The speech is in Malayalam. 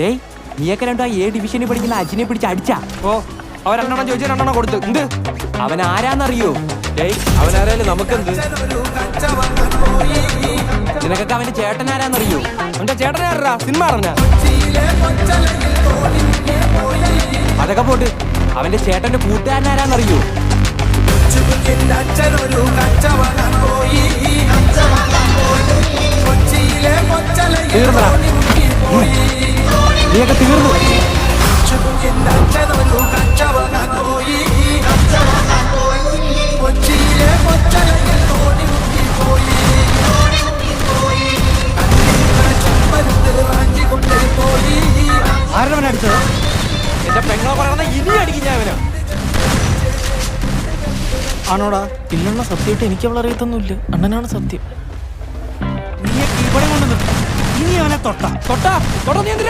ഏയ് നീയൊക്കെ രണ്ടോ A ഡിവിഷനിൽ പഠിക്കുന്ന അജിനെ പിടിച്ച് അടിച്ചാ. ഓ അവർ രണ്ടെണ്ണം ചോദിച്ചു, രണ്ടെണ്ണം കൊടുത്തു. എന്ത് അവൻ ആരാന്നറിയോ? അവനാരായാലും നമുക്കെന്ത്? നിനക്കൊക്കെ അവന്റെ ചേട്ടൻ ആരാന്നറിയോ? അവന്റെ ചേട്ടനാരാ? സിനിമ അറിഞ്ഞ? അതൊക്കെ പോട്ട് അവന്റെ ചേട്ടന്റെ കൂട്ടുകാരൻ ആരാന്നറിയോ? തീർന്നടാ, നീയൊക്കെ തീർന്നു. ആരവനടിച്ചത്? എന്റെ പെങ്ങളെ പറയണ ഇനി അടിക്കും ഞാൻ അവനെ. ആണോടാ? ഇല്ലെന്ന സത്യമായിട്ട് എനിക്ക് അവളെ അറിയത്തൊന്നുമില്ല. അണ്ണനാണ് സത്യം. നീ ഇവിടെ കൊണ്ടുവന്നു. ഇനി അവനെ തൊട്ടാ നീ എന്തിനാ